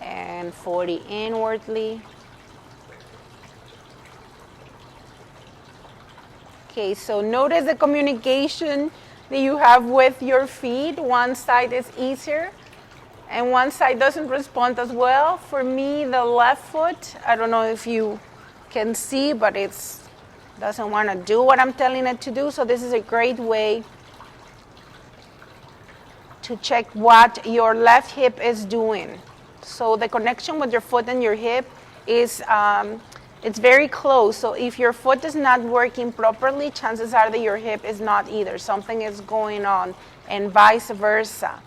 And 40 inwardly. Okay, so notice the communication that you have with your feet. One side is easier and one side doesn't respond as well. For me, the left foot, I don't know if you can see, but it doesn't want to do what I'm telling it to do. So this is a great way to check what your left hip is doing. So the connection with your foot and your hip is it's very close. So if your foot is not working properly, chances are that your hip is not either. Something is going on, and vice versa.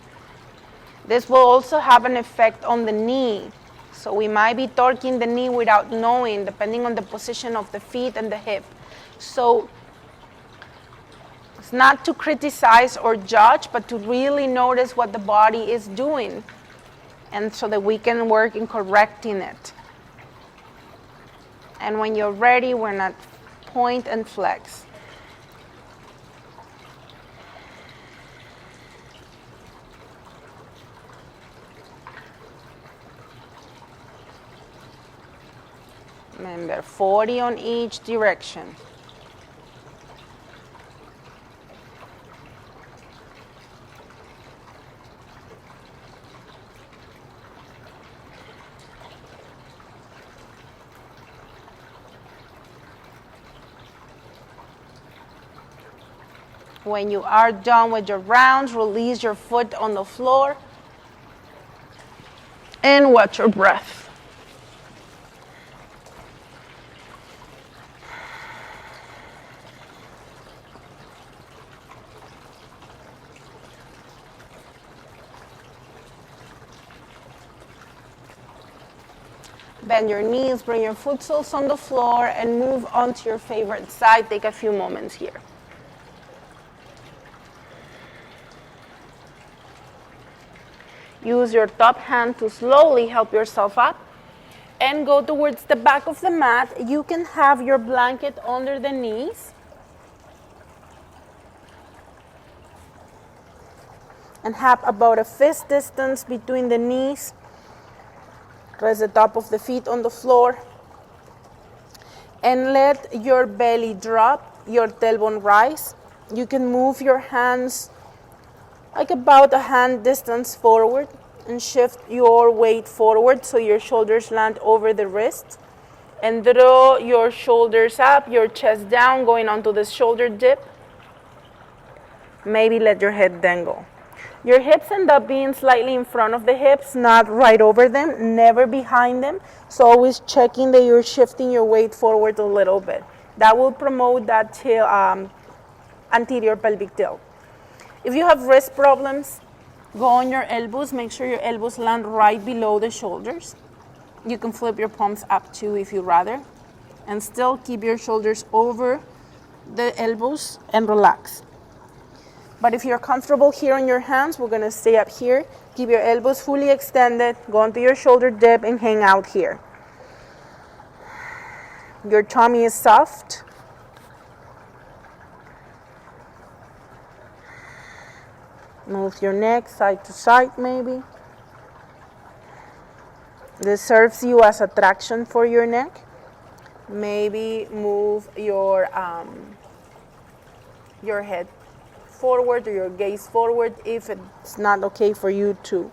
This will also have an effect on the knee. So we might be torquing the knee without knowing, depending on the position of the feet and the hip. So it's not to criticize or judge, but to really notice what the body is doing, and so that we can work in correcting it. And when you're ready, we're not point and flex. Remember, 40 on each direction. When you are done with your rounds, release your foot on the floor and watch your breath. Bend your knees, bring your foot soles on the floor, and move on to your favorite side. Take a few moments here. Use your top hand to slowly help yourself up and go towards the back of the mat. You can have your blanket under the knees and have about a fist distance between the knees. Rest the top of the feet on the floor and let your belly drop, your tailbone rise. You can move your hands like about a hand distance forward and shift your weight forward so your shoulders land over the wrists, and draw your shoulders up, your chest down, going onto the shoulder dip. Maybe let your head dangle. Your hips end up being slightly in front of the hips, not right over them, never behind them. So always checking that you're shifting your weight forward a little bit. That will promote that anterior pelvic tilt. If you have wrist problems, go on your elbows. Make sure your elbows land right below the shoulders. You can flip your palms up too if you rather. And still keep your shoulders over the elbows and relax. But if you're comfortable here on your hands, we're going to stay up here. Keep your elbows fully extended. Go onto your shoulder dip and hang out here. Your tummy is soft. Move your neck side to side maybe. This serves you as a traction for your neck. Maybe move your head forward or your gaze forward if it's not okay for you to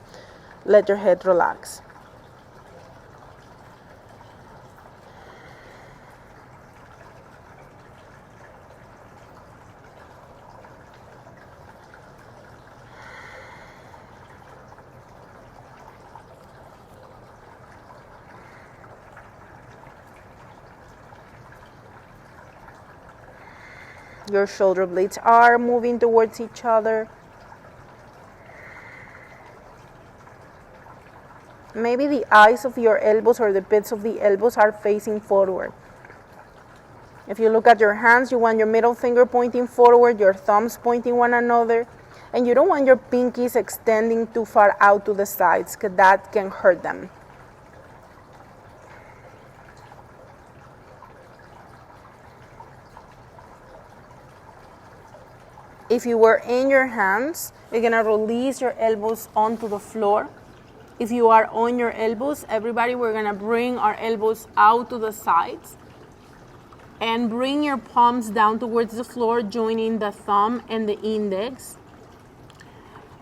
let your head relax. Your shoulder blades are moving towards each other. Maybe the eyes of your elbows or the pits of the elbows are facing forward. If you look at your hands, you want your middle finger pointing forward, your thumbs pointing one another, and you don't want your pinkies extending too far out to the sides because that can hurt them. If you were in your hands, you're gonna release your elbows onto the floor. If you are on your elbows, everybody, we're gonna bring our elbows out to the sides and bring your palms down towards the floor, joining the thumb and the index.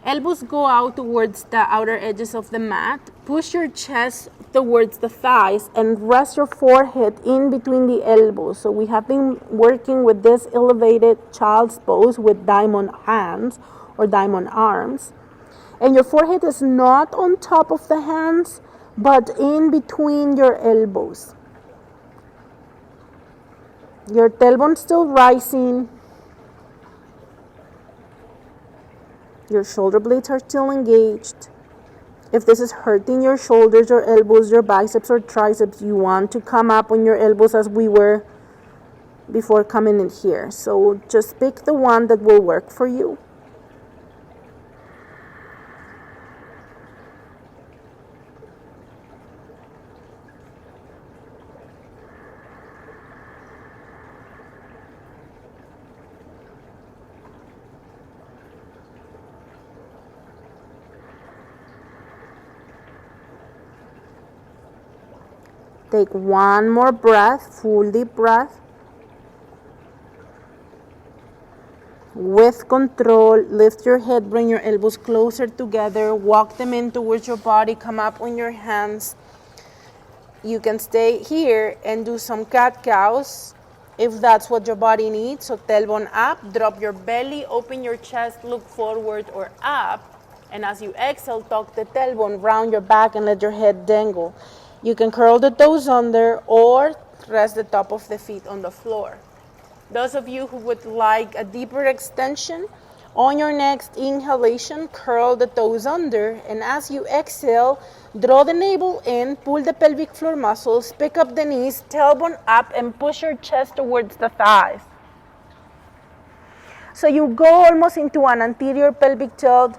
Elbows go out towards the outer edges of the mat. Push your chest towards the thighs and rest your forehead in between the elbows. So we have been working with this elevated child's pose with diamond hands or diamond arms. And your forehead is not on top of the hands, but in between your elbows. Your tailbone still rising. Your shoulder blades are still engaged. If this is hurting your shoulders, your elbows, your biceps or triceps, you want to come up on your elbows as we were before coming in here. So just pick the one that will work for you. Take one more breath, full deep breath. With control, lift your head, bring your elbows closer together, walk them in towards your body, come up on your hands. You can stay here and do some cat-cows if that's what your body needs. So tailbone up, drop your belly, open your chest, look forward or up. And as you exhale, tuck the tailbone, round your back and let your head dangle. You can curl the toes under or rest the top of the feet on the floor. Those of you who would like a deeper extension, on your next inhalation, curl the toes under, and as you exhale, draw the navel in, pull the pelvic floor muscles, pick up the knees, tailbone up, and push your chest towards the thighs. So you go almost into an anterior pelvic tilt.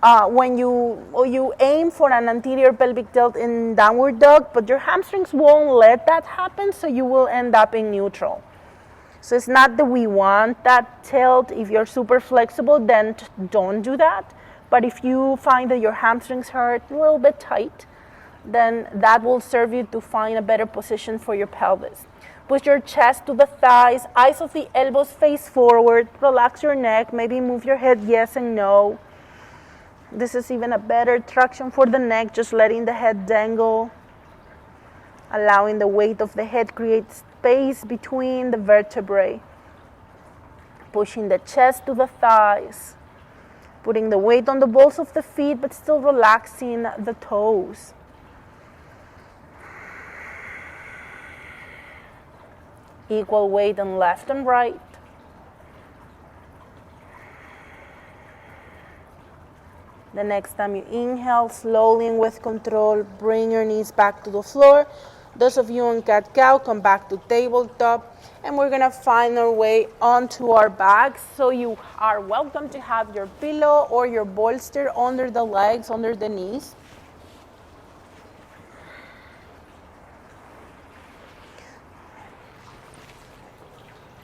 When you aim for an anterior pelvic tilt in downward dog, but your hamstrings won't let that happen, so you will end up in neutral. So it's not that we want that tilt. If you're super flexible, then don't do that. But if you find that your hamstrings hurt a little bit tight, then that will serve you to find a better position for your pelvis. Push your chest to the thighs, eyes of the elbows face forward, relax your neck, maybe move your head yes and no. This is even a better traction for the neck, just letting the head dangle, allowing the weight of the head create space between the vertebrae. Pushing the chest to the thighs, putting the weight on the balls of the feet, but still relaxing the toes. Equal weight on left and right. The next time you inhale, slowly and with control, bring your knees back to the floor. Those of you on cat-cow, come back to tabletop. And we're going to find our way onto our backs. So you are welcome to have your pillow or your bolster under the legs, under the knees.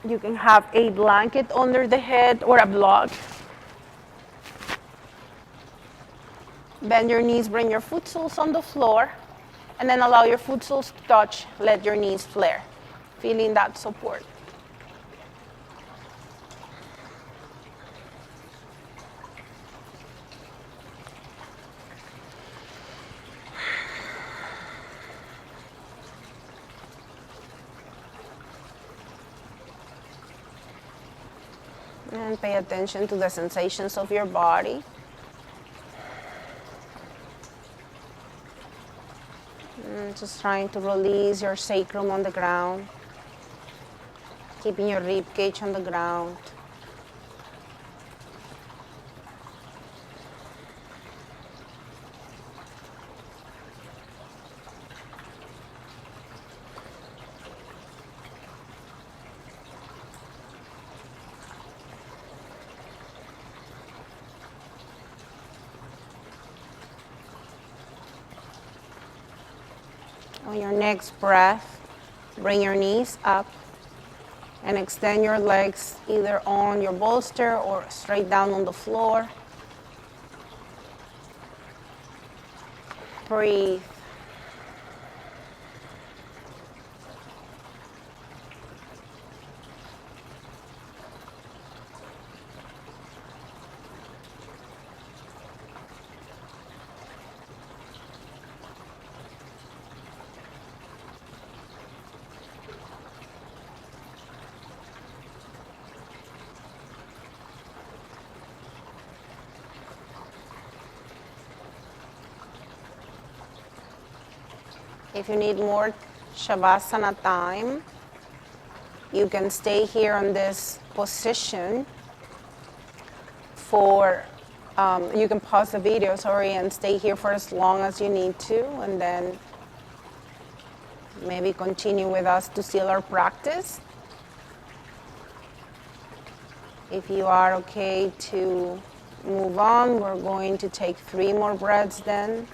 You can have a blanket under the head or a block. Bend your knees, bring your foot soles on the floor, and then allow your foot soles to touch. Let your knees flare, feeling that support. And pay attention to the sensations of your body. Just trying to release your sacrum on the ground. Keeping your rib cage on the ground. On your next breath, bring your knees up and extend your legs either on your bolster or straight down on the floor. Breathe. If you need more Shavasana time, you can stay here on this position for, you can pause the video, and stay here for as long as you need to, and then maybe continue with us to seal our practice. If you are okay to move on, we're going to take 3 more breaths then.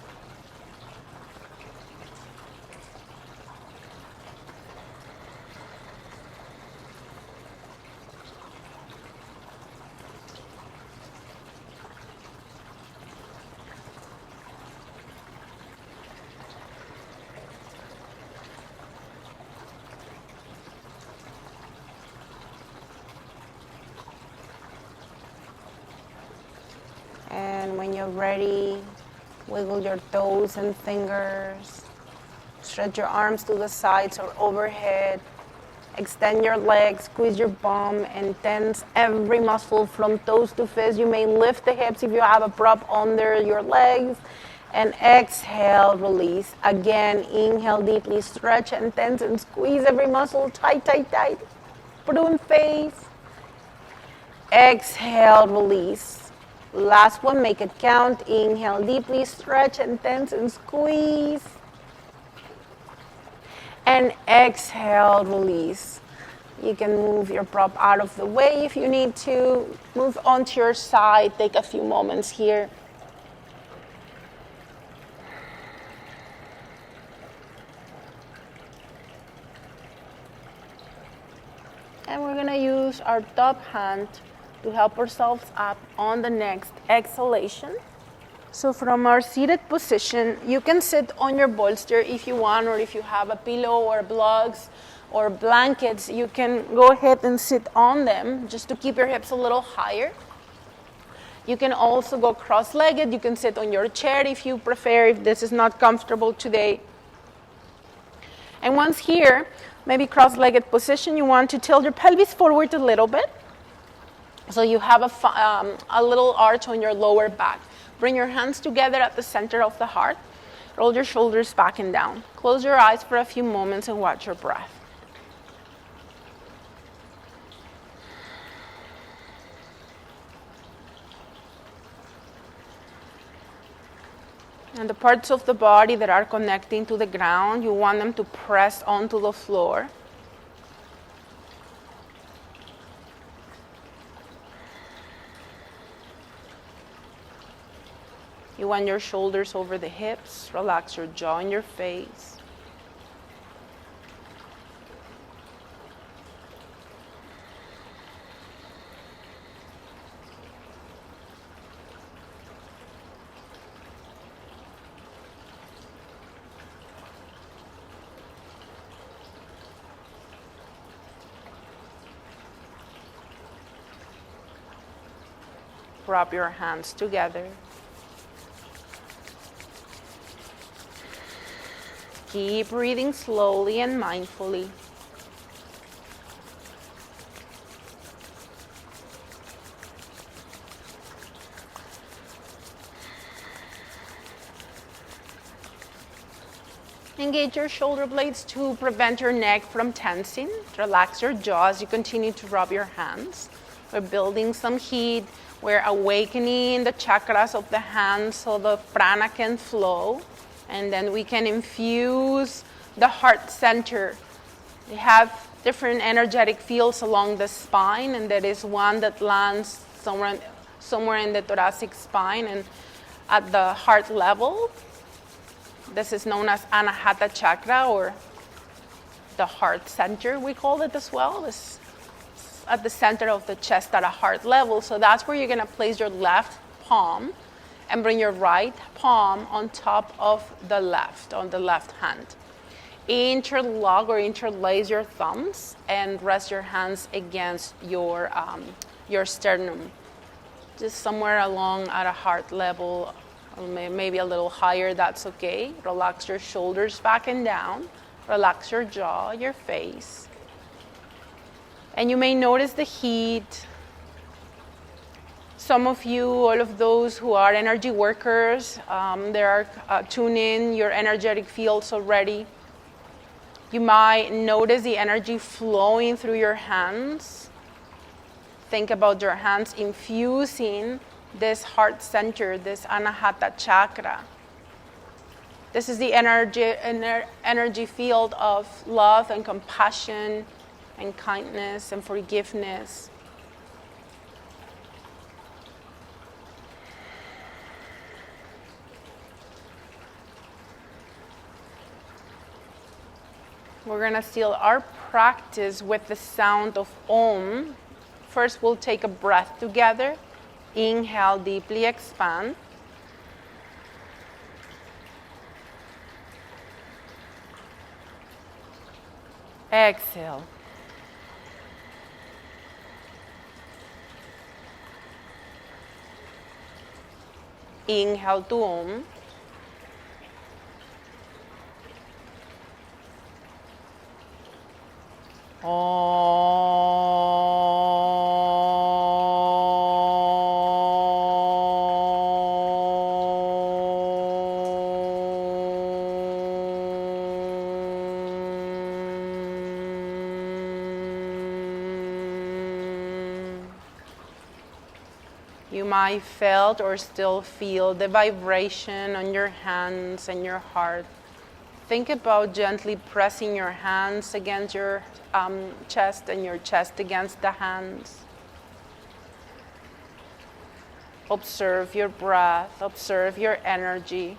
And when you're ready, wiggle your toes and fingers. Stretch your arms to the sides or overhead. Extend your legs, squeeze your bum, and tense every muscle from toes to fists. You may lift the hips if you have a prop under your legs. And exhale, release. Again, inhale deeply, stretch and tense and squeeze every muscle tight, tight, tight. Prune face. Exhale, release. Last one, make it count. Inhale deeply, stretch and tense and squeeze. And exhale, release. You can move your prop out of the way if you need to. Move onto your side. Take a few moments here. And we're going to use our top hand to help ourselves up on the next exhalation. So from our seated position, you can sit on your bolster if you want, or if you have a pillow or blocks or blankets, you can go ahead and sit on them just to keep your hips a little higher. You can also go cross-legged. You can sit on your chair if you prefer, if this is not comfortable today. And once here, maybe cross-legged position, you want to tilt your pelvis forward a little bit. So you have a little arch on your lower back. Bring your hands together at the center of the heart. Roll your shoulders back and down. Close your eyes for a few moments and watch your breath. And the parts of the body that are connecting to the ground, you want them to press onto the floor. You want your shoulders over the hips. Relax your jaw and your face. Rub your hands together. Keep breathing slowly and mindfully. Engage your shoulder blades to prevent your neck from tensing. Relax your jaw as you continue to rub your hands. We're building some heat. We're awakening the chakras of the hands so the prana can flow. And then we can infuse the heart center. We have different energetic fields along the spine, and there is one that lands somewhere in the thoracic spine and at the heart level. This is known as Anahata chakra, or the heart center, we call it as well. It's at the center of the chest at a heart level. So that's where you're going to place your left palm and bring your right palm on top of the left, on the left hand. Interlock or interlace your thumbs and rest your hands against your sternum. Just somewhere along at a heart level, or maybe a little higher, that's okay. Relax your shoulders back and down. Relax your jaw, your face. And you may notice the heat. Some of you, all of those who are energy workers, they are tuning your energetic fields already. You might notice the energy flowing through your hands. Think about your hands infusing this heart center, this Anahata chakra. This is the energy field of love and compassion and kindness and forgiveness. We're going to seal our practice with the sound of Om. First, we'll take a breath together. Inhale, deeply expand. Exhale. Inhale to Om. You might felt or still feel the vibration on your hands and your heart. Think about gently pressing your hands against your chest and your chest against the hands. Observe your breath, observe your energy.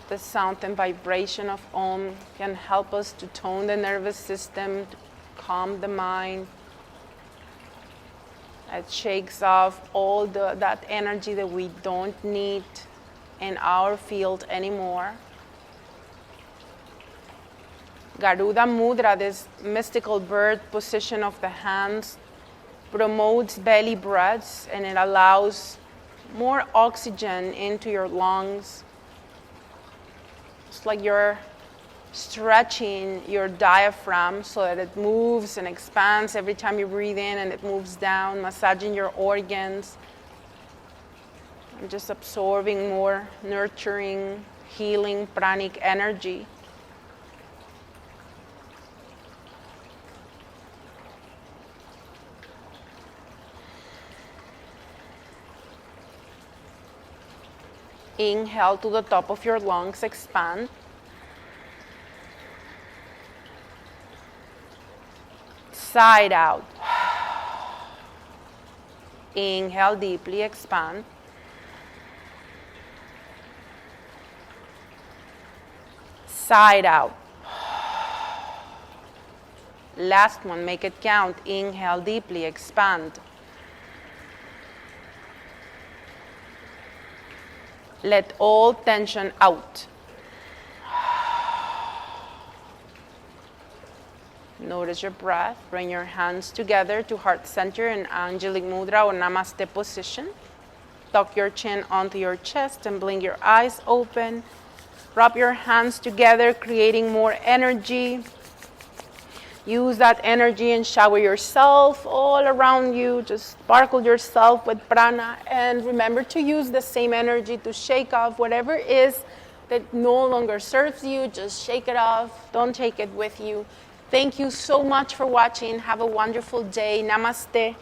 The sound and vibration of Om can help us to tone the nervous system, to calm the mind. It shakes off all that energy that we don't need in our field anymore. Garuda Mudra, this mystical bird position of the hands, promotes belly breaths, and it allows more oxygen into your lungs. It's like you're stretching your diaphragm so that it moves and expands every time you breathe in, and it moves down, massaging your organs, and just absorbing more nurturing, healing, pranic energy. Inhale to the top of your lungs, expand. Side out. Inhale deeply, expand. Side out. Last one, make it count. Inhale deeply, expand. Let all tension out. Notice your breath. Bring your hands together to heart center in Angelic Mudra or Namaste position. Tuck your chin onto your chest and blink your eyes open. Wrap your hands together, creating more energy. Use that energy and shower yourself all around you. Just sparkle yourself with prana. And remember to use the same energy to shake off whatever is that no longer serves you. Just shake it off. Don't take it with you. Thank you so much for watching. Have a wonderful day. Namaste.